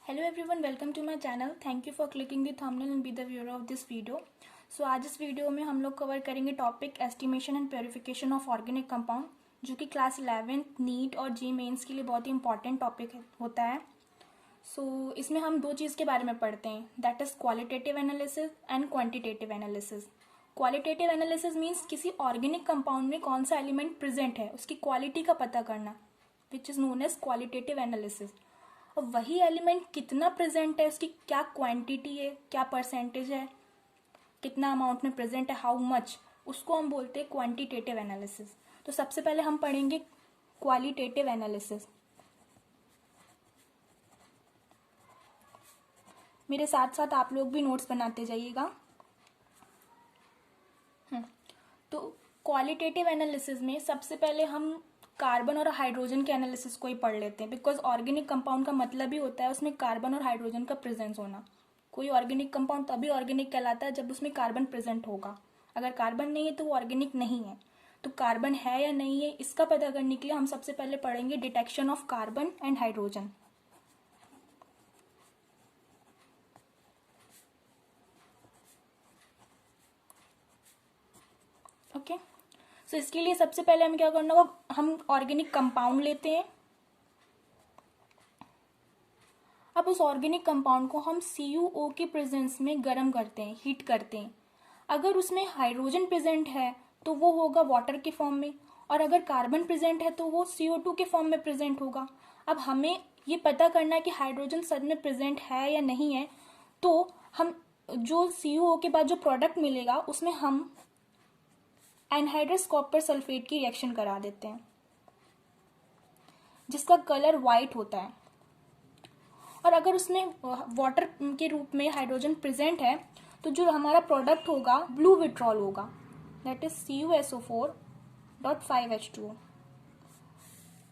Hello everyone, welcome to my channel. Thank you for clicking the thumbnail and be the viewer of this video. So आज इस video में हम लोग cover करेंगे topic estimation and purification of organic compound, जो कि class 11th NEET और जी mains के लिए बहुत ही इंपॉर्टेंट टॉपिक होता है. सो इसमें हम दो चीज़ के बारे में पढ़ते हैं, that is qualitative analysis and quantitative analysis. Qualitative analysis means किसी ऑर्गेनिक कंपाउंड में कौन सा एलिमेंट प्रेजेंट है उसकी क्वालिटी का पता करना, which is known as qualitative analysis. और वही एलिमेंट कितना प्रेजेंट है, उसकी क्या क्वांटिटी है, क्या परसेंटेज है, कितना अमाउंट में प्रेजेंट है, हाउ मच, उसको हम बोलते हैं क्वांटिटेटिव एनालिसिस. तो सबसे पहले हम पढ़ेंगे क्वालिटेटिव एनालिसिस. मेरे साथ साथ आप लोग भी नोट्स बनाते जाइएगा. तो क्वालिटेटिव एनालिसिस में सबसे पहले हम कार्बन और हाइड्रोजन के एनालिसिस को ही पढ़ लेते हैं, बिकॉज ऑर्गेनिक कंपाउंड का मतलब ही होता है उसमें कार्बन और हाइड्रोजन का प्रेजेंस होना. कोई ऑर्गेनिक कंपाउंड तभी ऑर्गेनिक कहलाता है जब उसमें कार्बन प्रेजेंट होगा. अगर कार्बन नहीं है तो वो ऑर्गेनिक नहीं है. तो कार्बन है या नहीं है इसका पता करने के लिए हम सबसे पहले पढ़ेंगे detection of carbon and hydrogen. Okay, so इसके लिए सबसे पहले हमें क्या करना होगा, हम ऑर्गेनिक कंपाउंड लेते हैं. अब उस ऑर्गेनिक कंपाउंड को हम CuO के प्रेजेंस में गर्म करते हैं, हीट करते हैं. अगर उसमें हाइड्रोजन प्रेजेंट है तो वो होगा वाटर के फॉर्म में, और अगर कार्बन प्रेजेंट है तो वो CO2 के फॉर्म में प्रेजेंट होगा. अब हमें ये पता करना है कि हाइड्रोजन सच में प्रेजेंट है या नहीं है. तो हम जो CuO के बाद जो प्रोडक्ट मिलेगा उसमें हम एनहाइड्रस कॉपर सल्फेट की रिएक्शन करा देते हैं, जिसका कलर वाइट होता है. और अगर उसमें वाटर के रूप में हाइड्रोजन प्रेजेंट है तो जो हमारा प्रोडक्ट होगा ब्लू विट्रॉल होगा, दैट इज CuSO4.5H2O.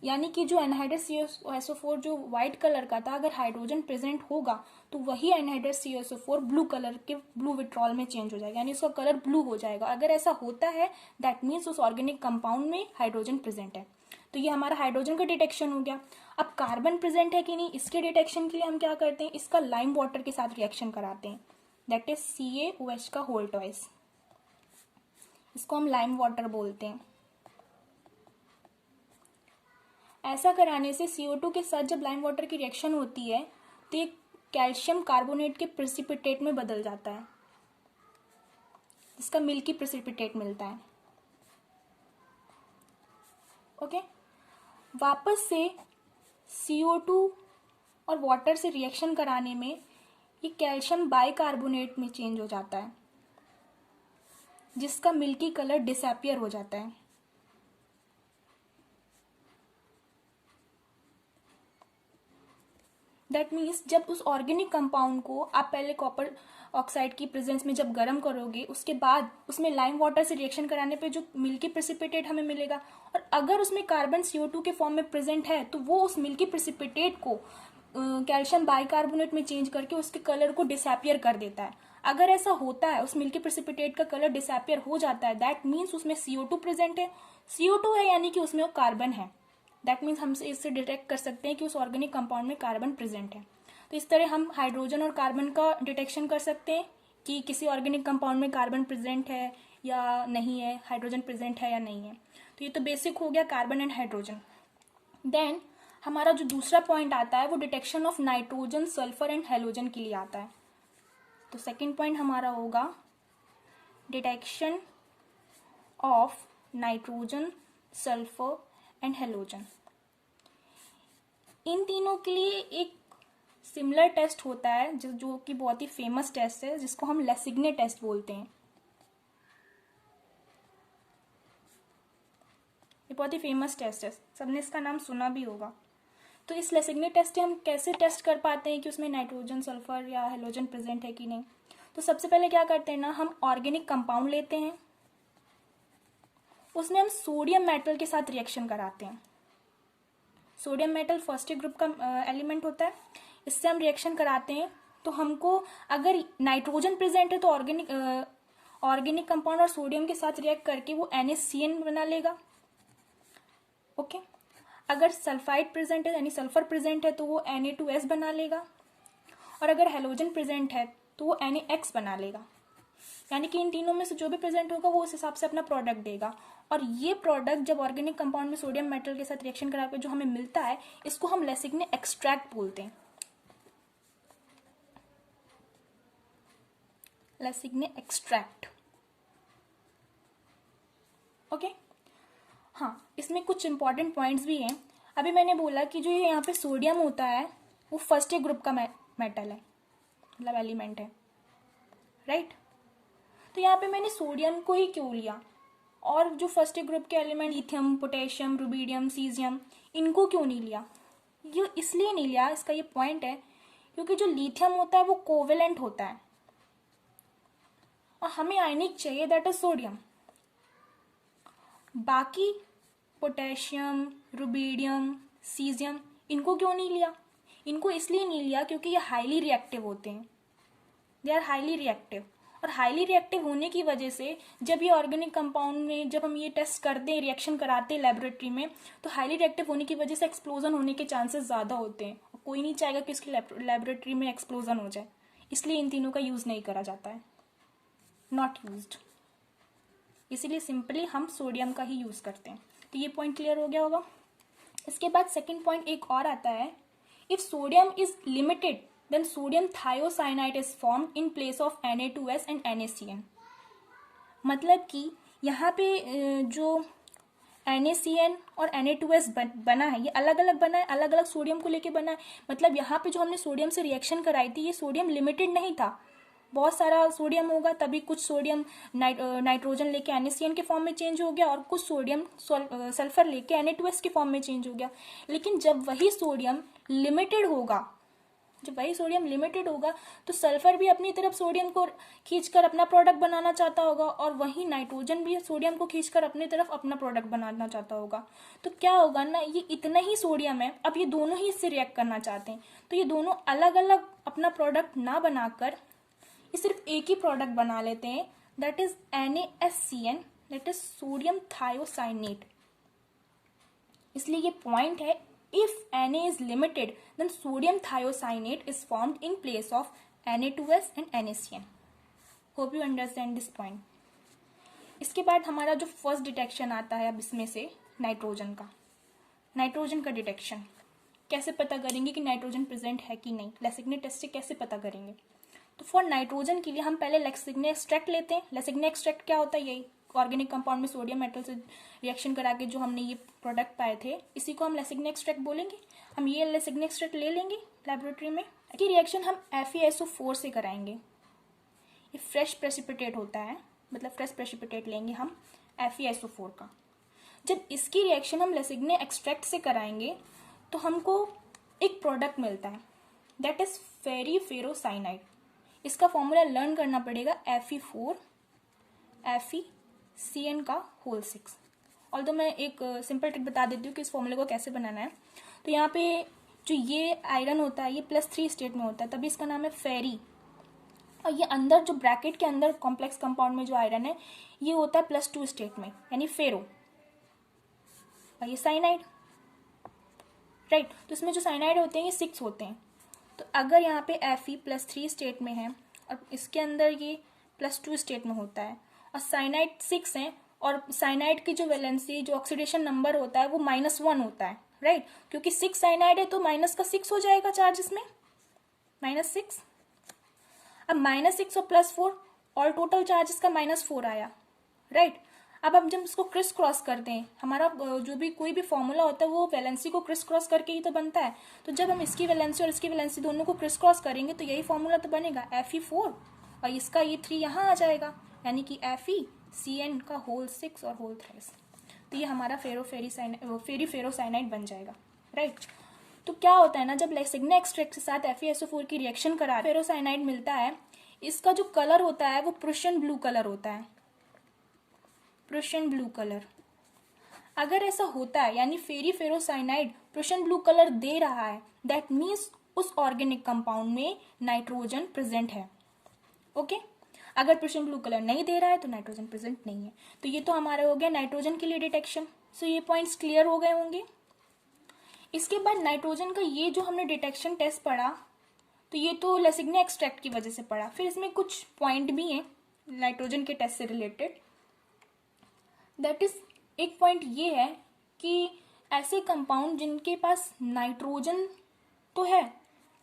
यानी कि जो एनहाइड्रस CuSO4 जो व्हाइट कलर का था, अगर हाइड्रोजन प्रेजेंट होगा तो वही एनहाइड्रस CuSO4 ब्लू कलर के ब्लू विट्रॉल में चेंज हो जाएगा, यानी उसका कलर ब्लू हो जाएगा. अगर ऐसा होता है दैट मीन्स उस ऑर्गेनिक कंपाउंड में हाइड्रोजन प्रेजेंट है. तो ये हमारा हाइड्रोजन का डिटेक्शन हो गया. अब कार्बन प्रेजेंट है कि नहीं इसके डिटेक्शन के लिए हम क्या करते हैं, इसका लाइम वाटर के साथ रिएक्शन कराते हैं, दैट इज CaOH का होल ट्वाइस. इसको हम लाइम वाटर बोलते हैं. ऐसा कराने से CO2 के साथ जब लाइम वाटर की रिएक्शन होती है तो ये कैल्शियम कार्बोनेट के प्रेसिपिटेट में बदल जाता है, जिसका मिल्की प्रेसिपिटेट मिलता है. ओके, वापस से CO2 और वाटर से रिएक्शन कराने में ये कैल्शियम बाइकार्बोनेट में चेंज हो जाता है, जिसका मिल्की कलर डिसअपियर हो जाता है. दैट मीन्स जब उस ऑर्गेनिक कंपाउंड को आप पहले कॉपर ऑक्साइड की प्रेजेंस में जब गर्म करोगे, उसके बाद उसमें लाइम वाटर से रिएक्शन कराने पे जो मिल्की प्रेसिपिटेट हमें मिलेगा, और अगर उसमें कार्बन CO2 के फॉर्म में प्रेजेंट है तो वो उस मिल्की प्रेसिपिटेट को कैल्शियम बाइकार्बोनेट में चेंज करके उसके कलर को डिसअपियर कर देता है. अगर ऐसा होता है, उस मिल्की प्रेसिपिटेट का कलर डिसअपियर हो जाता है, दैट मीन्स उसमें CO2 प्रेजेंट है. CO2 है यानी कि उसमें वो कार्बन है. दैट मीन्स हम इससे डिटेक्ट कर सकते हैं कि उस ऑर्गेनिक कंपाउंड में कार्बन प्रेजेंट है. तो इस तरह हम हाइड्रोजन और कार्बन का डिटेक्शन कर सकते हैं कि किसी ऑर्गेनिक कंपाउंड में कार्बन प्रेजेंट है या नहीं है, हाइड्रोजन प्रेजेंट है या नहीं है. तो ये तो बेसिक हो गया कार्बन एंड हाइड्रोजन. देन हमारा जो दूसरा पॉइंट आता है वो detection of nitrogen, sulphur and halogen के लिए आता है. तो सेकेंड पॉइंट हमारा होगा detection of nitrogen, sulphur and halogen. इन तीनों के लिए एक सिमिलर टेस्ट होता है जो कि बहुत ही फेमस टेस्ट है, जिसको हम लेसिग्ने टेस्ट बोलते हैं. ये बहुत ही फेमस टेस्ट है, सबने इसका नाम सुना भी होगा. तो इस लेसिग्ने टेस्ट से हम कैसे टेस्ट कर पाते हैं कि उसमें नाइट्रोजन, सल्फर या हेलोजन प्रेजेंट है कि नहीं. तो सबसे पहले क्या करते हैं ना, हम ऑर्गेनिक कंपाउंड लेते हैं, उसमें हम सोडियम मेटल के साथ रिएक्शन कराते हैं. सोडियम मेटल फर्स्ट ग्रुप का एलिमेंट होता है. इससे हम रिएक्शन कराते हैं तो हमको अगर नाइट्रोजन प्रेजेंट है तो ऑर्गेनिक कंपाउंड और सोडियम के साथ रिएक्ट करके वो NaCN बना लेगा. ओके, अगर सल्फाइड प्रेजेंट है यानी सल्फर प्रेजेंट है तो वो Na2S बना लेगा. और अगर हेलोजन प्रेजेंट है तो वो NaX बना लेगा, यानी कि इन तीनों में से जो भी प्रेजेंट होगा वो उस हिसाब से अपना प्रोडक्ट देगा। और ये प्रोडक्ट जब ऑर्गेनिक कंपाउंड में सोडियम मेटल के साथ रिएक्शन करा के जो हमें मिलता है, इसको हम लेसिग्ने एक्सट्रैक्ट बोलते हैं। लेसिग्ने एक्सट्रैक्ट, ओके। हाँ, इसमें कुछ इंपॉर्टेंट पॉइंट्स भी हैं। अभी मैंने बोला कि जो ये यहाँ पे सोडियम होता है वो फर्स्ट ए ग्रुप का मेटल है, मतलब एलिमेंट है, राइट। तो यहाँ पे मैंने सोडियम को ही क्यों लिया, और जो फर्स्ट ए ग्रुप के element lithium, potassium, rubidium, caesium, इनको क्यों नहीं लिया? ये इसलिए नहीं लिया, इसका ये पॉइंट है क्योंकि जो लिथियम होता है वो कोवेलेंट होता है और हमें आयनिक चाहिए, दैट इज सोडियम। बाकी पोटेशियम, रुबीडियम, सीजियम, इनको क्यों नहीं लिया? इनको इसलिए नहीं लिया क्योंकि ये हाईली रिएक्टिव होते हैं, दे आर हाईली रिएक्टिव। और हाईली रिएक्टिव होने की वजह से जब ये ऑर्गेनिक कंपाउंड में जब हम ये टेस्ट करते हैं, रिएक्शन कराते हैं लेबोरेटरी में, तो हाईली रिएक्टिव होने की वजह से एक्सप्लोजन होने के चांसेस ज़्यादा होते हैं। कोई नहीं चाहेगा कि उसकी लेबोरेटरी में एक्सप्लोजन हो जाए, इसलिए इन तीनों का यूज़ नहीं करा जाता है, नॉट यूज्ड। इसीलिए सिंपली हम सोडियम का ही यूज़ करते हैं। तो ये पॉइंट क्लियर हो गया होगा। इसके बाद सेकेंड पॉइंट एक और आता है, if sodium is limited then sodium thiocyanate is formed in place of Na2S and NaCN। मतलब कि यहाँ पे जो NaCN और Na2S बना है, ये अलग अलग बना है, अलग अलग सोडियम को लेके बना है। मतलब यहाँ पे जो हमने सोडियम से रिएक्शन कराई थी, ये सोडियम लिमिटेड नहीं था, बहुत सारा सोडियम होगा, तभी कुछ सोडियम नाइट्रोजन लेके NaCN के फॉर्म में चेंज हो गया और कुछ सोडियम सल्फर लेके Na2S के फॉर्म में चेंज हो गया। लेकिन जब वही सोडियम लिमिटेड होगा, तो सल्फर भी अपनी तरफ सोडियम को खींचकर अपना प्रोडक्ट बनाना चाहता होगा और वही नाइट्रोजन भी सोडियम को खींचकर अपनी तरफ अपना प्रोडक्ट बनाना चाहता होगा। तो क्या होगा ना, ये इतना ही सोडियम है, अब ये दोनों ही इससे रिएक्ट करना चाहते हैं, तो ये दोनों अलग अलग अपना प्रोडक्ट ना बनाकर ये सिर्फ एक ही प्रोडक्ट बना लेते हैं, that is NaSCN, that is sodium thiocyanate. इसलिए ये पॉइंट है, if Na is limited then sodium thiocyanate is formed in place of Na2S and NaCN। Hope you understand this point। इसके बाद हमारा जो फर्स्ट डिटेक्शन आता है अब इसमें से नाइट्रोजन का डिटेक्शन कैसे पता करेंगे कि नाइट्रोजन प्रेजेंट है कि नहीं, लेसिग्ने टेस्ट से कैसे पता करेंगे? तो फॉर नाइट्रोजन के लिए हम पहले लेसिग्ने एक्सट्रैक्ट लेते हैं। लेसिग्ने एक्सट्रैक्ट क्या होता है? यही ऑर्गेनिक कंपाउंड में सोडियम मेटल से रिएक्शन करा के जो हमने ये प्रोडक्ट पाए थे, इसी को हम लेसिग्ने एक्सट्रैक्ट बोलेंगे। हम ये लेसिग्ने एक्सट्रैक्ट ले लेंगे लेबोरेटरी में। ये रिएक्शन हम FeSO4 से कराएंगे। ये फ्रेश प्रेसिपिटेट होता है, मतलब फ्रेश प्रेसिपिटेट लेंगे हम FeSO4 का। जब इसकी रिएक्शन हम लेसिग्ने एक्सट्रैक्ट से कराएंगे तो हमको एक प्रोडक्ट मिलता है, दैट इज फेरीफेरोसाइनाइड। इसका फॉर्मूला लर्न करना पड़ेगा, Fe4 FeCN का होल 6। ऑल्दो मैं एक सिंपल ट्रिक बता देती हूँ कि इस फॉर्मूले को कैसे बनाना है। तो यहाँ पे जो ये आयरन होता है ये +3 स्टेट में होता है, तभी इसका नाम है फेरी। और ये अंदर जो ब्रैकेट के अंदर कॉम्प्लेक्स कंपाउंड में जो आयरन है ये होता है +2 स्टेट में, यानी फेरो। और ये साइनाइड, राइट। तो इसमें जो साइनाइड होते हैं ये 6 होते हैं। तो अगर यहाँ पे Fe +3 स्टेट में है और इसके अंदर ये +2 स्टेट में होता है और साइनाइड 6 है, और साइनाइड की जो वैलेंसी, जो ऑक्सीडेशन नंबर होता है वो -1 होता है, राइट। क्योंकि 6 साइनाइड है तो माइनस का 6 हो जाएगा चार्ज इसमें, -6। अब -6 और +4 और टोटल चार्ज इसका -4 आया, राइट। अब हम जब इसको क्रिस क्रॉस करते हैं, हमारा जो भी कोई भी फॉर्मूला होता है वो वैलेंसी को क्रिस क्रॉस करके ही तो बनता है। तो जब हम इसकी वैलेंसी और इसकी वैलेंसी दोनों को क्रिस क्रॉस करेंगे तो यही फॉर्मूला तो बनेगा, Fe4 और इसका ये 3 यहाँ आ जाएगा, यानी कि FeCN का होल 6 और होल 3। तो ये हमारा फेरीफेरोसाइनाइड बन जाएगा, राइट। तो क्या होता है ना, जब लेसिग्ने एक्सट्रैक्ट के साथ FeSO4 की रिएक्शन करा फेरोसाइनाइड मिलता है, इसका जो कलर होता है वो प्रुशियन ब्लू कलर होता है, प्रुशियन ब्लू कलर। अगर ऐसा होता है यानी फेरीफेरोसाइनाइड प्रुशियन ब्लू कलर दे रहा है, दैट मीन्स उस ऑर्गेनिक कंपाउंड में नाइट्रोजन प्रेजेंट है, ओके। अगर प्रुशियन ब्लू कलर नहीं दे रहा है तो नाइट्रोजन प्रेजेंट नहीं है। तो ये तो हमारा हो गया नाइट्रोजन के लिए डिटेक्शन। सो ये पॉइंट्स क्लियर हो गए होंगे। इसके बाद नाइट्रोजन का ये जो हमने डिटेक्शन टेस्ट पढ़ा, तो तो ये तो लेसिग्ने एक्सट्रैक्ट की वजह से पड़ा। फिर इसमें कुछ पॉइंट भी हैं नाइट्रोजन के टेस्ट से रिलेटेड। दैट इज, एक पॉइंट ये है कि ऐसे कंपाउंड जिनके पास नाइट्रोजन तो है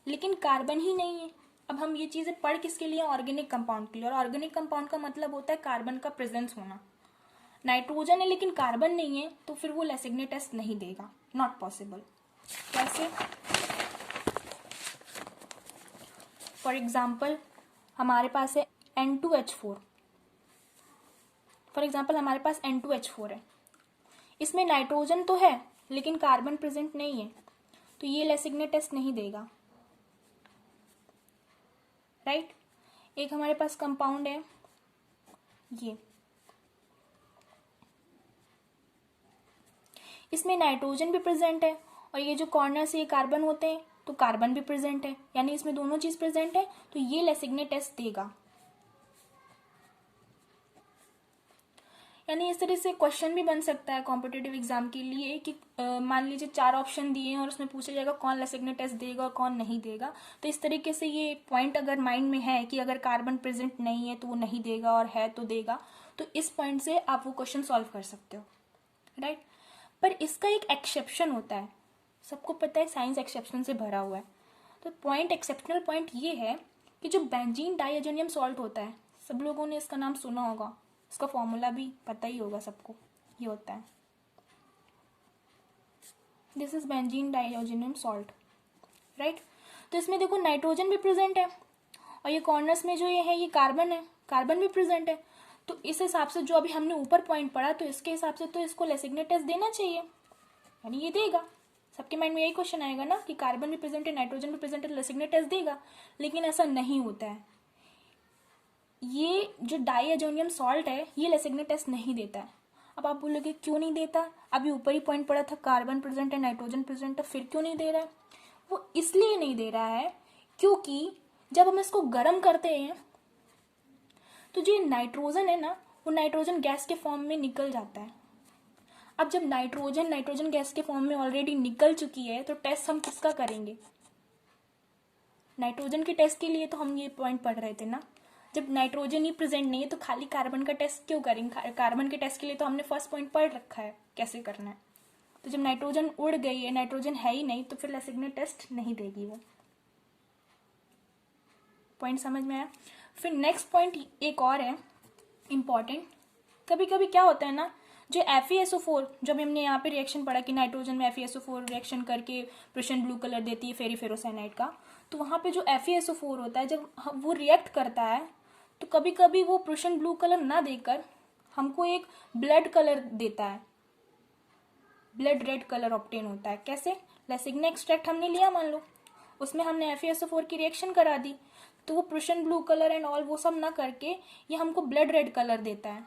लेकिन कार्बन ही नहीं है। अब हम ये चीज़ें पढ़ किसके लिए? ऑर्गेनिक कंपाउंड के लिए। और ऑर्गेनिक कंपाउंड का मतलब होता है कार्बन का प्रेजेंस होना। नाइट्रोजन है लेकिन कार्बन नहीं है, तो फिर वो लेसिग्ने टेस्ट नहीं देगा, नॉट पॉसिबल। कैसे? फॉर एग्जाम्पल हमारे पास है N2H4। फॉर एग्जाम्पल हमारे पास N2H4 है, इसमें नाइट्रोजन तो है लेकिन कार्बन प्रेजेंट नहीं है, तो ये लेसिग्ने टेस्ट नहीं देगा, राइट। एक हमारे पास कंपाउंड है ये, इसमें नाइट्रोजन भी प्रेजेंट है और ये जो कॉर्नर से ये कार्बन होते हैं तो कार्बन भी प्रेजेंट है, यानी इसमें दोनों चीज प्रेजेंट है, तो ये लेसिग्ने टेस्ट देगा। यानी इस तरह से क्वेश्चन भी बन सकता है कॉम्पिटिटिव एग्जाम के लिए कि मान लीजिए 4 ऑप्शन दिए हैं और उसमें पूछा जाएगा कौन लेसिग्ने टेस्ट देगा और कौन नहीं देगा। तो इस तरीके से ये पॉइंट अगर माइंड में है कि अगर कार्बन प्रेजेंट नहीं है तो वो नहीं देगा और है तो देगा, तो इस पॉइंट से आप वो क्वेश्चन सॉल्व कर सकते हो, राइट। पर इसका एक एक्सेप्शन होता है, सबको पता है साइंस एक्सेप्शन से भरा हुआ है। तो पॉइंट, एक्सेप्शनल पॉइंट ये है कि जो बेंजीन डाइअजोनियम सॉल्ट होता है, सब लोगों ने इसका नाम सुना होगा, इसका फॉर्मूला भी पता ही होगा सबको, ये होता है, this is benzene diazonium salt, right. तो इसमें देखो नाइट्रोजन भी प्रेजेंट है और ये कॉर्नर्स में जो ये है ये कार्बन है, कार्बन भी प्रेजेंट है। तो इस हिसाब से जो अभी हमने ऊपर पॉइंट पढ़ा, तो इसके हिसाब से तो इसको लेसिग्ने टेस्ट देना चाहिए, यानी ये देगा। सबके माइंड में यही क्वेश्चन आएगा ना कि कार्बन भी प्रेजेंट है, नाइट्रोजन भी प्रेजेंट है, लेसिग्ने टेस्ट देगा। लेकिन ऐसा नहीं होता है, ये जो डाइअजोनियम सॉल्ट है ये लेसिग्ने टेस्ट नहीं देता है। अब आप बोलोगे क्यों नहीं देता? अभी ऊपर ही पॉइंट पड़ा था कार्बन प्रेजेंट है, नाइट्रोजन प्रेजेंट है, फिर क्यों नहीं दे रहा है? वो इसलिए नहीं दे रहा है क्योंकि जब हम इसको गर्म करते हैं तो जो नाइट्रोजन है ना, वो नाइट्रोजन गैस के फॉर्म में निकल जाता है। अब जब नाइट्रोजन गैस के फॉर्म में ऑलरेडी निकल चुकी है, तो टेस्ट हम किसका करेंगे? नाइट्रोजन के टेस्ट के लिए तो हम ये पॉइंट पढ़ रहे थे ना। जब नाइट्रोजन ही प्रेजेंट नहीं है तो खाली कार्बन का टेस्ट क्यों करेंगे? कार्बन के टेस्ट के लिए तो हमने फर्स्ट पॉइंट पढ़ रखा है कैसे करना है। तो जब नाइट्रोजन उड़ गई है, नाइट्रोजन है ही नहीं, तो फिर लेसिग्ने टेस्ट नहीं देगी वो। पॉइंट समझ में आया? फिर नेक्स्ट पॉइंट एक और है इम्पॉर्टेंट। कभी कभी क्या होता है ना, जो FeSO4, जब हमने यहाँ पे रिएक्शन पढ़ा कि नाइट्रोजन में FeSO4 रिएक्शन करके प्रूशियन ब्लू कलर देती है फेरिफेरोसाइनाइड का, तो वहाँ पे जो FeSO4 होता है जब वो रिएक्ट करता है तो कभी कभी वो प्रूशियन ब्लू कलर ना देकर हमको एक ब्लड कलर देता है, ब्लड रेड कलर ऑब्टेन होता है। कैसे? लेसिग्ने एक्सट्रैक्ट हमने लिया मान लो, उसमें हमने FeSO4 की रिएक्शन करा दी, तो वो Prussian blue colour and all वो सब ना करके ये हमको ब्लड रेड कलर देता है।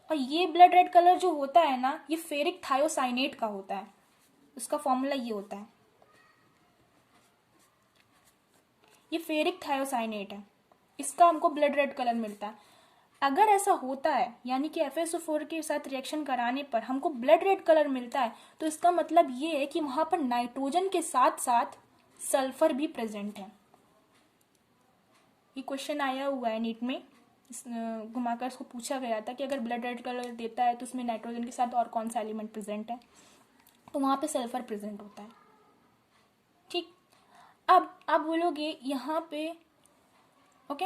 और ये ब्लड रेड कलर जो होता है ना, ये फेरिक थायोसाइनेट का होता है, उसका फॉर्मूला ये होता है, ये फेरिक थायोसाइनेट है, इसका हमको ब्लड रेड कलर मिलता है। अगर ऐसा होता है यानी कि FeSO4 के साथ रिएक्शन कराने पर हमको ब्लड रेड कलर मिलता है, तो इसका मतलब ये है कि वहां पर नाइट्रोजन के साथ साथ सल्फर भी प्रेजेंट है। ये क्वेश्चन आया हुआ है नीट में, घुमाकर उसको पूछा गया था कि अगर ब्लड रेड कलर देता है तो उसमें नाइट्रोजन के साथ और कौन सा एलिमेंट प्रेजेंट है, तो वहां पे सल्फर प्रेजेंट होता है। ठीक, अब आप बोलोगे यहाँ पे ओके,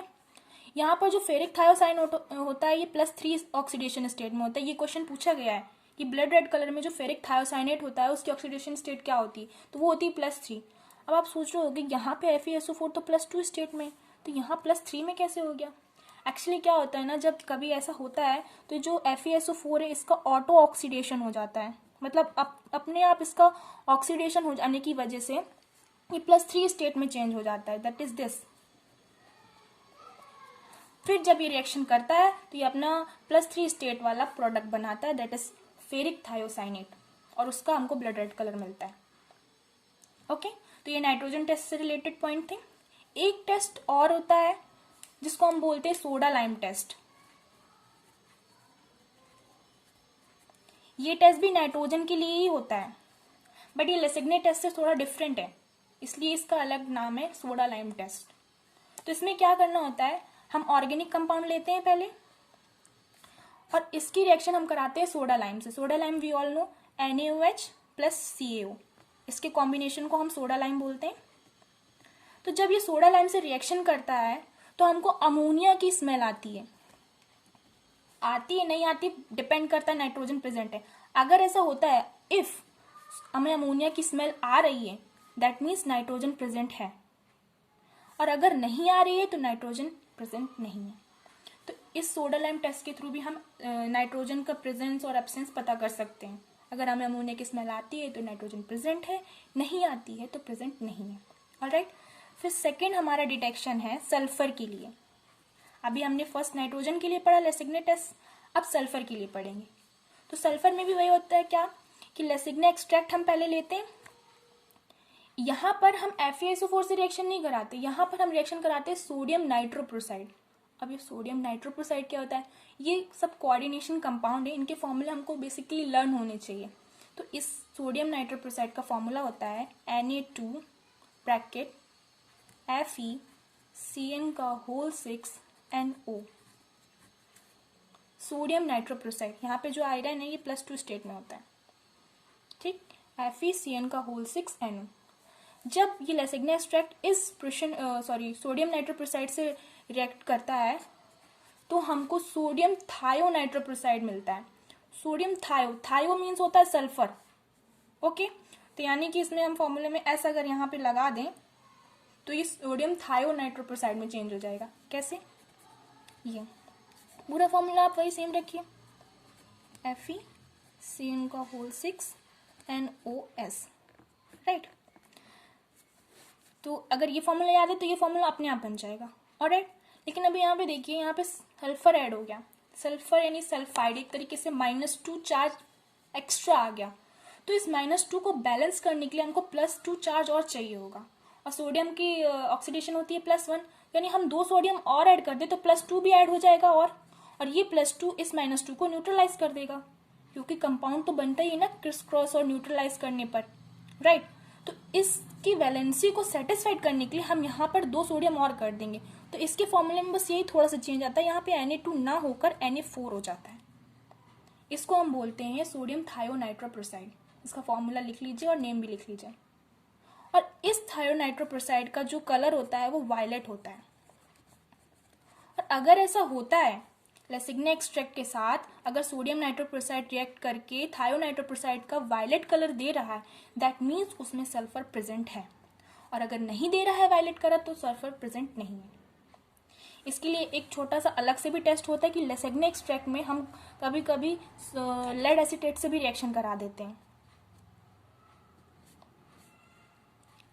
यहाँ पर जो फेरिक थायोसाइन होता है ये +3 ऑक्सीडेशन स्टेट में होता है। ये क्वेश्चन पूछा गया है कि ब्लड रेड कलर में जो फेरिक थायोसाइनेट होता है उसकी ऑक्सीडेशन स्टेट क्या होती है, तो वो होती है +3। अब आप सोच रहे होगे यहाँ पे FeSO4 तो +2 स्टेट में, तो यहाँ +3 में कैसे हो गया? एक्चुअली क्या होता है ना, जब कभी ऐसा होता है तो जो FeSO4 है इसका ऑटो ऑक्सीडेशन हो जाता है, मतलब अपने आप इसका ऑक्सीडेशन हो जाने की वजह से ये +3 स्टेट में चेंज हो जाता है, दैट इज दिस। फिर जब ये रिएक्शन करता है तो ये अपना +3 स्टेट वाला प्रोडक्ट बनाता है, दैट इज फेरिक थायोसाइनेट, और उसका हमको ब्लड रेड कलर मिलता है। ओके, तो ये नाइट्रोजन टेस्ट से रिलेटेड पॉइंट थे। एक टेस्ट और होता है जिसको हम बोलते हैं सोडा लाइम टेस्ट। ये टेस्ट भी नाइट्रोजन के लिए ही होता है, बट ये लेसिग्ने टेस्ट से थोड़ा डिफरेंट है। इसलिए इसका अलग नाम है सोडा लाइम टेस्ट। तो इसमें क्या करना होता है, हम ऑर्गेनिक कंपाउंड लेते हैं पहले और इसकी रिएक्शन हम कराते हैं सोडा लाइम से। Soda lime we all know NaOH plus CaO, इसके कॉम्बिनेशन को हम सोडा लाइम बोलते हैं। तो जब ये सोडा लाइम से रिएक्शन करता है तो हमको अमोनिया की स्मेल आती है नहीं आती, डिपेंड करता है नाइट्रोजन प्रेजेंट है। अगर ऐसा होता है, इफ हमें अमोनिया की स्मेल आ रही है, दैट मीन्स नाइट्रोजन प्रेजेंट है, और अगर नहीं आ रही है तो नाइट्रोजन प्रेजेंट नहीं है। तो इस सोडा लाइम टेस्ट के थ्रू भी हम नाइट्रोजन का प्रेजेंस और एब्सेंस पता कर सकते हैं। अगर हमें अमोनिया की स्मेल आती है तो नाइट्रोजन प्रेजेंट है, नहीं आती है तो प्रेजेंट नहीं है। ऑलराइट, फिर सेकेंड हमारा डिटेक्शन है सल्फर के लिए। अभी हमने फर्स्ट नाइट्रोजन के लिए पढ़ा लेसिग्ने टेस्ट, अब सल्फर के लिए पढ़ेंगे। तो सल्फर में भी वही होता है क्या कि लेसिग्ने एक्सट्रैक्ट हम पहले लेते हैं। यहाँ पर हम FeSO4 से रिएक्शन नहीं कराते, यहाँ पर हम रिएक्शन कराते हैं सोडियम नाइट्रोप्रोसाइड। अब ये सोडियम नाइट्रोप्रोसाइड क्या होता है, ये सब कोऑर्डिनेशन कंपाउंड है, इनके फॉर्मूले हमको बेसिकली लर्न होने चाहिए। तो इस सोडियम नाइट्रोप्रोसाइड का फॉर्मूला होता है Na2 bracket FeCN6NO। Sodium nitroprusside, यहाँ पे जो आयरन है ये +2 स्टेट में होता है, ठीक। FeCN6NO। जब ये लेसिग्ने एक्सट्रैक्ट इस सोडियम नाइट्रोप्रोसाइड से रिएक्ट करता है तो हमको सोडियम थायोनाइट्रोप्रोसाइड मिलता है। सोडियम थायो मीन्स होता है सल्फर, ओके। तो यानी कि इसमें हम फॉर्मूले में ऐसा अगर यहाँ पे लगा दें तो ये सोडियम थायोनाइट्रोप्रोसाइड में चेंज हो जाएगा। कैसे, ये पूरा फॉर्मूला आप वही सेम रखिए, FeCN6NOS, राइट। तो अगर ये फॉर्मूला याद है तो ये फॉर्मूला अपने आप बन जाएगा, ऑलराइट। लेकिन अभी यहाँ पे देखिए, यहाँ पे सल्फर ऐड हो गया, सल्फर यानी सल्फाइड, एक तरीके से -2 चार्ज एक्स्ट्रा आ गया। तो इस -2 को बैलेंस करने के लिए हमको +2 चार्ज और चाहिए होगा, और सोडियम की ऑक्सीडेशन होती है +1, यानी हम 2 सोडियम और ऐड कर दे तो +2 भी ऐड हो जाएगा, और ये +2 इस -2 को न्यूट्रलाइज कर देगा, क्योंकि कंपाउंड तो बनता ही है ना क्रिस क्रॉस और न्यूट्रलाइज करने पर, राइट। तो इसकी वैलेंसी को सेटिस्फाइड करने के लिए हम यहाँ पर 2 सोडियम और कर देंगे। तो इसके फॉर्मूले में बस यही थोड़ा सा चेंज आता है, यहाँ पे Na2 ना होकर Na4 हो जाता है। इसको हम बोलते हैं सोडियम थायोनाइट्रोप्रोसाइड। इसका फॉर्मूला लिख लीजिए और नेम भी लिख लीजिए। और इस थायोनाइट्रोप्रोसाइड का जो कलर होता है वो वायलेट होता है। और अगर ऐसा होता है लेसिग्ने एक्सट्रैक्ट के साथ, अगर सोडियम नाइट्रोप्रोसाइड रिएक्ट करके थायोनाइट्रोप्रोसाइड का वायलेट कलर दे रहा है, दैट मीन्स उसमें सल्फर प्रेजेंट है, और अगर नहीं दे रहा है वायलेट कलर तो सल्फर प्रेजेंट नहीं है। इसके लिए एक छोटा सा अलग से भी टेस्ट होता है कि लेसिग्ने एक्सट्रैक्ट में हम कभी कभी लेड एसीटेट से भी रिएक्शन करा देते हैं,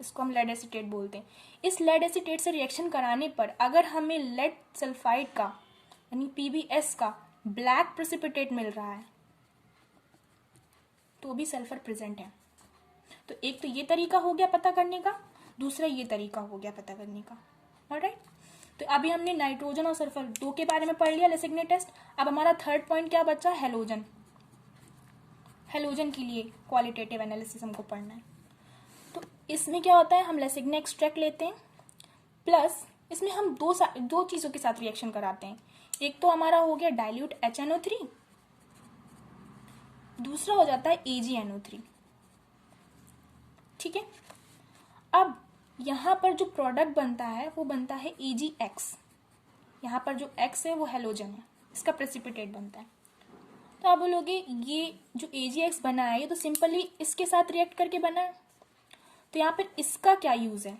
इसको हम लेड एसीटेट बोलते हैं। इस लेड एसीटेट से रिएक्शन कराने पर अगर हमें लेड सल्फाइड का यानी PbS का ब्लैक प्रेसिपिटेट मिल रहा है तो भी सल्फर प्रेजेंट है। तो एक तो ये तरीका हो गया पता करने का, दूसरा ये तरीका हो गया पता करने का, ऑलराइट। तो अभी हमने नाइट्रोजन और सल्फर 2 के बारे में पढ़ लिया लेसिग्ने टेस्ट। अब हमारा थर्ड पॉइंट क्या बचा, हेलोजन। हेलोजन के लिए क्वालिटेटिव एनालिसिस हमको पढ़ना है। तो इसमें क्या होता है, हम लेसिग्ने एक्सट्रैक्ट लेते हैं, प्लस इसमें हम दो चीज़ों के साथ रिएक्शन कराते हैं। एक तो हमारा हो गया डाइल्यूट HNO3, दूसरा हो जाता है AgNO3, ठीक है। अब यहाँ पर जो प्रोडक्ट बनता है वो बनता है AgX। यहाँ पर जो X है वो हेलोजन है, इसका प्रेसिपिटेट बनता है। तो आप बोलोगे ये जो AgX बना है ये तो सिंपली इसके साथ रिएक्ट करके बना है, तो यहाँ पर इसका क्या यूज़ है,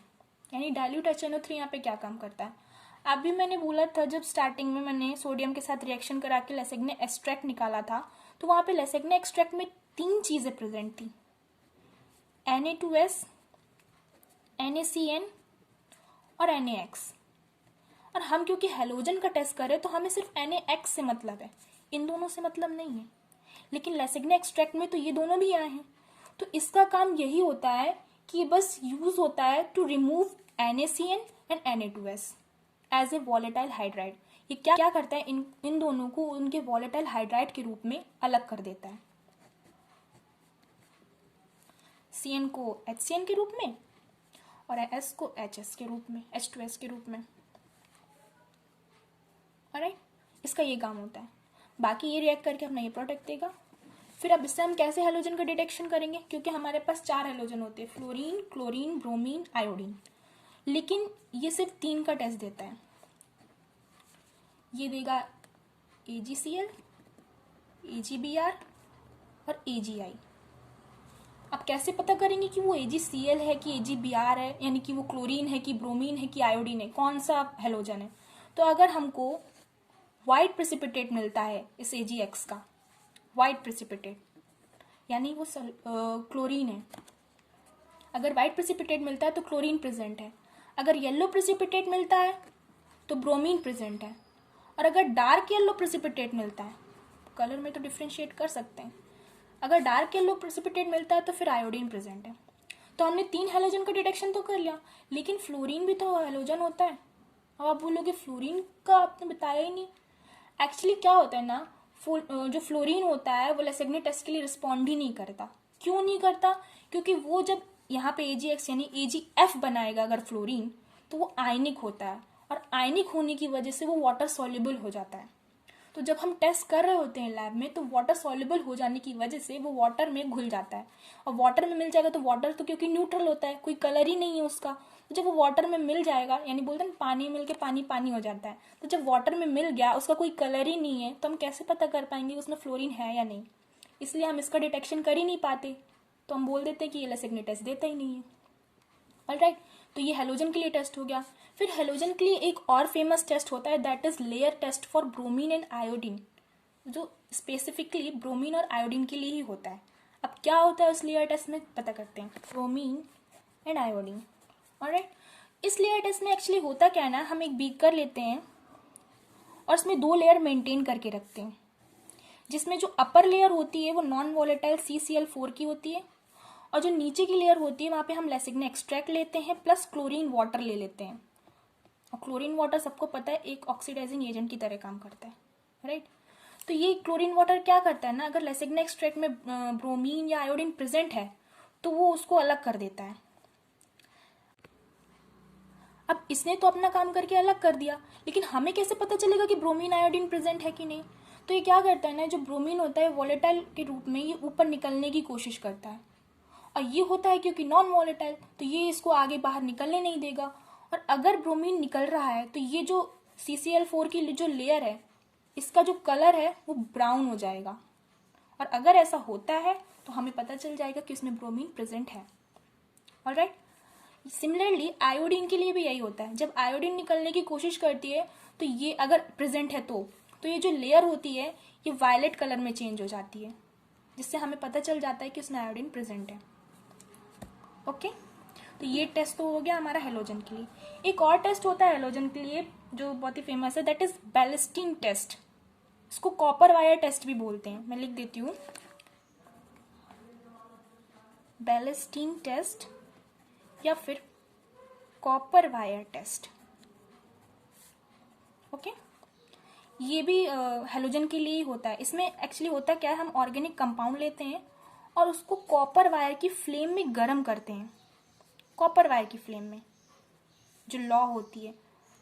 यानी डाइल्यूट HNO3 यहाँ पे क्या काम करता है। अभी मैंने बोला था जब स्टार्टिंग में मैंने सोडियम के साथ रिएक्शन करा के लेसिग्ने एक्सट्रैक्ट निकाला था, तो वहाँ पे लेसिग्ने एक्सट्रैक्ट में 3 चीज़ें प्रेजेंट थी, Na2S, NaCN और NaX। और हम क्योंकि हेलोजन का टेस्ट करें तो हमें सिर्फ NaX से मतलब है, इन दोनों से मतलब नहीं है। लेकिन लेसिग्ने एक्सट्रैक्ट में तो ये दोनों भी आए हैं, तो इसका काम यही होता है कि बस यूज होता है to remove NaCN and Na2S as a volatile hydride. ये क्या करता है, इन दोनों को उनके वॉलेटाइल हाइड्राइड के रूप में अलग कर देता है, CN को HCN के रूप में और S को HS के रूप में, H2S के रूप में। ऑलराइट, इसका ये काम होता है। बाकी ये रिएक्ट करके अपना ये प्रोडक्ट देगा। फिर अब इससे हम कैसे हेलोजन का डिटेक्शन करेंगे, क्योंकि हमारे पास 4 हेलोजन होते हैं, फ्लोरीन, क्लोरीन, ब्रोमीन, आयोडीन, लेकिन ये सिर्फ 3 का टेस्ट देता है। ये देगा AgCl, AgBr और AgI। अब कैसे पता करेंगे कि वो AgCl है कि AgBr है, यानी कि वो क्लोरीन है कि ब्रोमीन है कि आयोडीन है, कौन सा हेलोजन है? तो अगर हमको वाइट प्रेसिपिटेट मिलता है इस AgX का, वाइट प्रेसिपिटेट, यानी वो क्लोरीन है। अगर वाइट प्रेसिपिटेट मिलता है तो क्लोरीन प्रेजेंट है। अगर येलो प्रेसिपिटेट मिलता है तो ब्रोमीन प्रेजेंट है। और अगर डार्क येलो प्रेसिपिटेट मिलता है, कलर में तो डिफ्रेंशिएट कर सकते हैं, अगर डार्क येलो प्रेसिपिटेट मिलता है तो फिर आयोडीन प्रेजेंट है। तो हमने 3 हेलोजन का डिटेक्शन तो कर लिया, लेकिन फ्लोरीन भी तो हेलोजन होता है। अब आप बोलोगे फ्लोरीन का आपने बताया ही नहीं। एक्चुअली क्या होता है ना, जो फ्लोरीन होता है वो लेसेग्ने टेस्ट के लिए रिस्पॉन्ड ही नहीं करता। क्यों नहीं करता? क्योंकि वो जब यहाँ पे AgX यानी AgF बनाएगा अगर फ्लोरीन, तो वो आयनिक होता है, और आयनिक होने की वजह से वो वाटर सॉल्युबल हो जाता है। तो जब हम टेस्ट कर रहे होते हैं लैब में, तो वाटर सॉल्युबल हो जाने की वजह से वो वाटर में घुल जाता है, और वाटर में मिल जाएगा तो वाटर तो क्योंकि न्यूट्रल होता है, कोई कलर ही नहीं है उसका, तो जब वो वाटर में मिल जाएगा, यानी बोलते हैं पानी मिल के पानी पानी हो जाता है, तो जब वाटर में मिल गया उसका कोई कलर ही नहीं है, तो हम कैसे पता कर पाएंगे उसमें फ्लोरीन है या नहीं? इसलिए हम इसका डिटेक्शन कर ही नहीं पाते, तो हम बोल देते हैं कि ये लेसेग्ने टेस्ट देता ही नहीं है। ऑलराइट, तो ये हेलोजन के लिए टेस्ट हो गया। फिर हेलोजन के लिए एक और फेमस टेस्ट होता है, that is layer test for bromine and iodine, जो स्पेसिफिकली ब्रोमीन और आयोडीन के लिए ही होता है। अब क्या होता है उस लेयर टेस्ट में, पता करते हैं। Bromine and iodine, alright. इस लेयर टेस्ट में एक्चुअली होता क्या है ना, हम एक बीकर लेते हैं और इसमें 2 लेयर मेंटेन करके रखते हैं, जिसमें जो अपर लेयर होती है वो नॉन वॉलेटाइल CCl4 की होती है, और जो नीचे की लेयर होती है वहाँ पे हम लेसिग्ने एक्सट्रैक्ट लेते हैं प्लस क्लोरीन वाटर ले लेते हैं। और क्लोरीन वाटर सबको पता है एक ऑक्सीडाइजिंग एजेंट की तरह काम करता है, राइट। तो ये क्लोरीन वाटर क्या करता है ना, अगर लेसिग्ने एक्सट्रैक्ट में ब्रोमीन या आयोडीन प्रेजेंट है तो वो उसको अलग कर देता है। अब इसने तो अपना काम करके अलग कर दिया, लेकिन हमें कैसे पता चलेगा कि ब्रोमीन आयोडीन प्रेजेंट है कि नहीं? तो ये क्या करता है ना, जो ब्रोमीन होता है वॉलेटाइल के रूप में ये ऊपर निकलने की कोशिश करता है, और ये होता है क्योंकि नॉन वॉलेटाइल, तो ये इसको आगे बाहर निकलने नहीं देगा। और अगर ब्रोमीन निकल रहा है तो ये जो CCl4 की जो लेयर है इसका जो कलर है वो ब्राउन हो जाएगा, और अगर ऐसा होता है तो हमें पता चल जाएगा कि उसमें ब्रोमीन प्रेजेंट है। ऑलराइट, सिमिलरली आयोडीन के लिए भी यही होता है, जब आयोडीन निकलने की कोशिश करती है तो ये अगर प्रेजेंट है तो ये जो लेयर होती है ये वायलेट कलर में चेंज हो जाती है, जिससे हमें पता चल जाता है कि उसमें आयोडीन प्रेजेंट है। ओके, तो ये टेस्ट तो हो गया हमारा हेलोजन के लिए। एक और टेस्ट होता है हेलोजन के लिए जो बहुत ही फेमस है, दैट इज बैलिस्टीन टेस्ट। इसको कॉपर वायर टेस्ट भी बोलते हैं, मैं लिख देती हूँ, बैलिस्टीन टेस्ट या फिर कॉपर वायर टेस्ट। ओके, ये भी हेलोजन के लिए ही होता है। इसमें एक्चुअली होता क्या है, हम ऑर्गेनिक कंपाउंड लेते हैं और उसको कॉपर वायर की फ्लेम में गर्म करते हैं। कॉपर वायर की फ्लेम में जो लॉ होती है,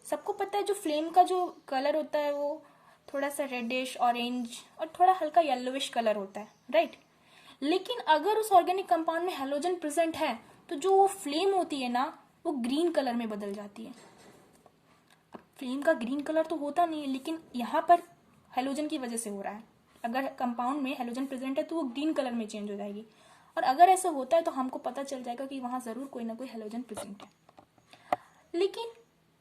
सबको पता है, जो फ्लेम का जो कलर होता है वो थोड़ा सा रेडिश, ऑरेंज और थोड़ा हल्का येलोविश कलर होता है, राइट। लेकिन अगर उस ऑर्गेनिक कंपाउंड में हेलोजन प्रेजेंट है तो जो वो फ्लेम होती है ना वो ग्रीन कलर में बदल जाती है। अब फ्लेम का ग्रीन कलर तो होता नहीं है, लेकिन यहाँ पर हेलोजन की वजह से हो रहा है। अगर कंपाउंड में हेलोजन प्रेजेंट है तो वो ग्रीन कलर में चेंज हो जाएगी, और अगर ऐसा होता है तो हमको पता चल जाएगा कि वहाँ ज़रूर कोई ना कोई हेलोजन प्रेजेंट है। लेकिन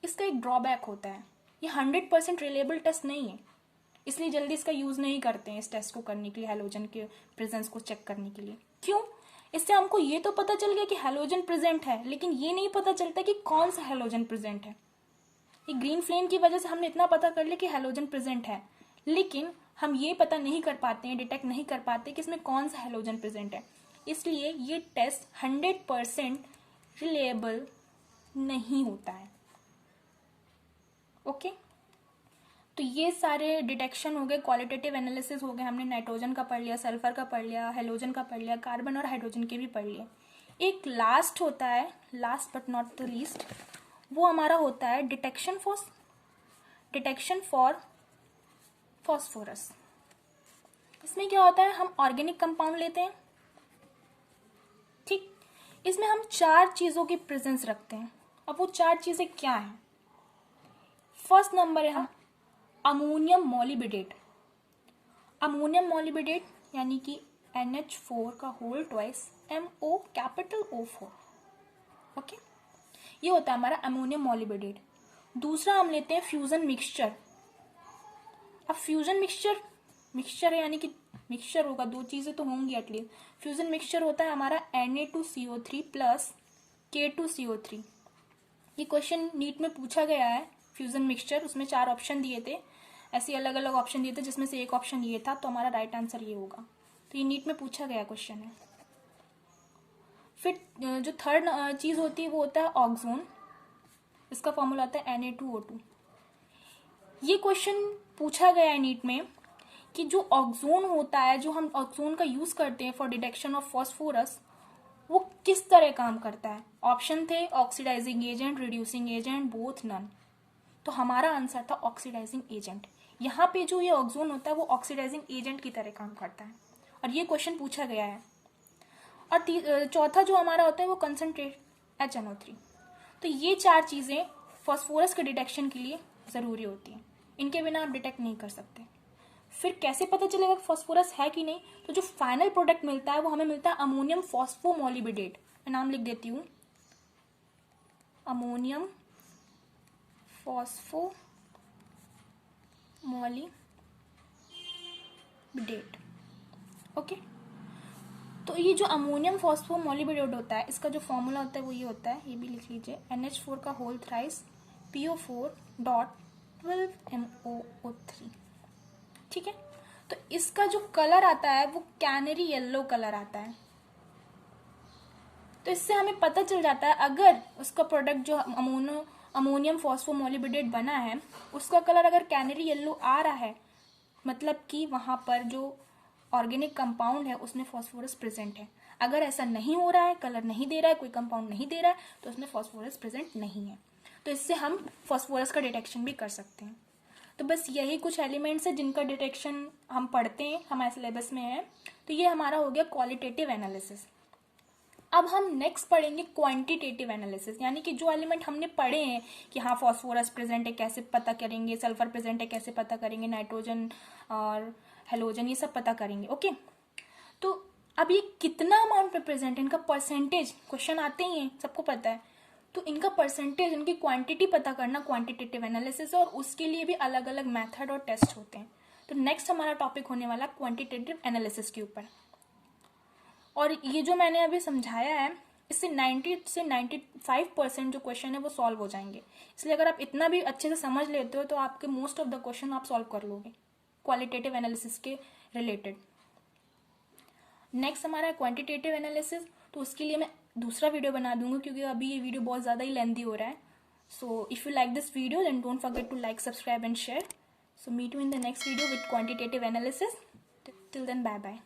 इसका एक ड्रॉबैक होता है, ये 100% रिलेबल टेस्ट नहीं है, इसलिए जल्दी इसका यूज़ नहीं करते हैं इस टेस्ट को करने के लिए, हेलोजन के प्रेजेंस को चेक करने के लिए। क्यों? इससे हमको ये तो पता चल गया कि हेलोजन प्रेजेंट है, लेकिन ये नहीं पता चलता कि कौन सा हेलोजन प्रेजेंट है। ये ग्रीन फ्लेम की वजह से हमने इतना पता कर लिया कि हेलोजन प्रेजेंट है, लेकिन हम ये पता नहीं कर पाते हैं, डिटेक्ट नहीं कर पाते कि इसमें कौन सा हेलोजन प्रेजेंट है। इसलिए ये टेस्ट 100% रिलेबल नहीं होता है। ओके, तो ये सारे डिटेक्शन हो गए, क्वालिटेटिव एनालिसिस हो गए, हमने नाइट्रोजन का पढ़ लिया, सल्फर का पढ़ लिया, हेलोजन का पढ़ लिया, कार्बन और हाइड्रोजन के भी पढ़ लिए। एक लास्ट होता है, last but not the least, वो हमारा होता है डिटेक्शन फॉर फॉस्फोरस। इसमें क्या होता है, हम ऑर्गेनिक कंपाउंड लेते हैं, ठीक, इसमें हम 4 चीजों की प्रेजेंस रखते हैं। अब वो 4 चीजें क्या हैं? फर्स्ट नंबर है हम अमोनियम मॉलिबिडेट। अमोनियम मॉलिबिडेट यानी कि NH4 का whole twice MO capital O4, okay, ये होता है हमारा अमोनियम मॉलिबिडेट। दूसरा हम लेते हैं फ्यूजन मिक्सचर। अब फ्यूजन मिक्सचर है यानी कि मिक्सचर होगा, 2 चीजें तो होंगी एटलीस्ट। फ्यूजन मिक्सचर होता है हमारा Na2CO3 प्लस K2CO3। ये क्वेश्चन नीट में पूछा गया है, फ्यूजन मिक्सचर, उसमें 4 ऑप्शन दिए थे, ऐसे अलग अलग ऑप्शन दिए थे जिसमें से एक ऑप्शन ये था, तो हमारा राइट आंसर ये होगा। तो ये नीट में पूछा गया क्वेश्चन है। फिर जो थर्ड चीज होती है वो होता है ऑक्सोन, इसका फॉर्मूला होता है Na2O2। ये क्वेश्चन पूछा गया है नीट में कि जो ऑक्सोन होता है, जो हम ऑक्सोन का यूज करते हैं फॉर डिटेक्शन ऑफ फॉस्फोरस, वो किस तरह काम करता है। ऑप्शन थे oxidising agent, reducing agent, both, none. तो हमारा आंसर था ऑक्सीडाइजिंग एजेंट। यहाँ पे जो ये ऑक्सोन होता है वो ऑक्सीडाइजिंग एजेंट की तरह काम करता है और ये क्वेश्चन पूछा गया है। और चौथा जो हमारा होता है वो कंसंट्रेट HNO3। तो ये 4 चीजें फॉस्फोरस के डिटेक्शन के लिए जरूरी होती हैं, इनके बिना आप डिटेक्ट नहीं कर सकते। फिर कैसे पता चलेगा फॉस्फोरस है कि नहीं? तो जो फाइनल प्रोडक्ट मिलता है वो हमें मिलता है अमोनियम फॉस्फोमोलिबिडेट। मैं नाम लिख देती हूँ, अमोनियम फॉस्फोमोलिबिडेट, ओके। तो ये जो अमोनियम फॉस्फोमोलिबिडेट होता है, इसका जो फॉर्मूला होता है वो ये होता है, ये भी लिख लीजिए, NH4 का होल थ्राइस PO4.12MOO3, ठीक है। तो इसका जो कलर आता है वो कैनरी येलो कलर आता है। तो इससे हमें पता चल जाता है अगर उसका प्रोडक्ट जो अमोनियम फॉस्फोमोलिबिडेट बना है उसका कलर अगर कैनरी येलो आ रहा है, मतलब कि वहां पर जो ऑर्गेनिक कंपाउंड है उसमें फॉस्फोरस प्रेजेंट है। अगर ऐसा नहीं हो रहा है, कलर नहीं दे रहा है, कोई कंपाउंड नहीं दे रहा है, तो उसमें फॉस्फोरस प्रेजेंट नहीं है। तो इससे हम फॉस्फोरस का डिटेक्शन भी कर सकते हैं। तो बस यही कुछ एलिमेंट्स है जिनका डिटेक्शन हम पढ़ते हैं, हमारे सिलेबस में है। तो ये हमारा हो गया क्वालिटेटिव एनालिसिस। अब हम नेक्स्ट पढ़ेंगे क्वांटिटेटिव एनालिसिस, यानी कि जो एलिमेंट हमने पढ़े हैं कि हाँ फॉस्फोरस प्रेजेंट है कैसे पता करेंगे, सल्फर प्रेजेंट है कैसे पता करेंगे, नाइट्रोजन और हेलोजन ये सब पता करेंगे, ओके। तो अब ये कितना अमाउंट पे प्रेजेंट है, इनका परसेंटेज क्वेश्चन आते ही हैं, सबको पता है। तो इनका परसेंटेज, इनकी क्वांटिटी पता करना क्वांटिटेटिव एनालिसिस है, और उसके लिए भी अलग अलग मेथड और टेस्ट होते हैं। तो नेक्स्ट हमारा टॉपिक होने वाला क्वांटिटेटिव एनालिसिस के ऊपर। और ये जो मैंने अभी समझाया है इससे 90 से 95% जो क्वेश्चन है वो सॉल्व हो जाएंगे। इसलिए अगर आप इतना भी अच्छे से समझ लेते हो तो आपके मोस्ट ऑफ द क्वेश्चन आप सॉल्व कर लोगे क्वालिटेटिव एनालिसिस के रिलेटेड। नेक्स्ट हमारा है क्वांटिटेटिव एनालिसिस, तो उसके लिए मैं दूसरा वीडियो बना दूंगा क्योंकि अभी ये वीडियो बहुत ज़्यादा ही लेंथी हो रहा है। So if you like this video then don't forget to like, subscribe and share. So meet you in the next video with quantitative analysis. Till then bye bye.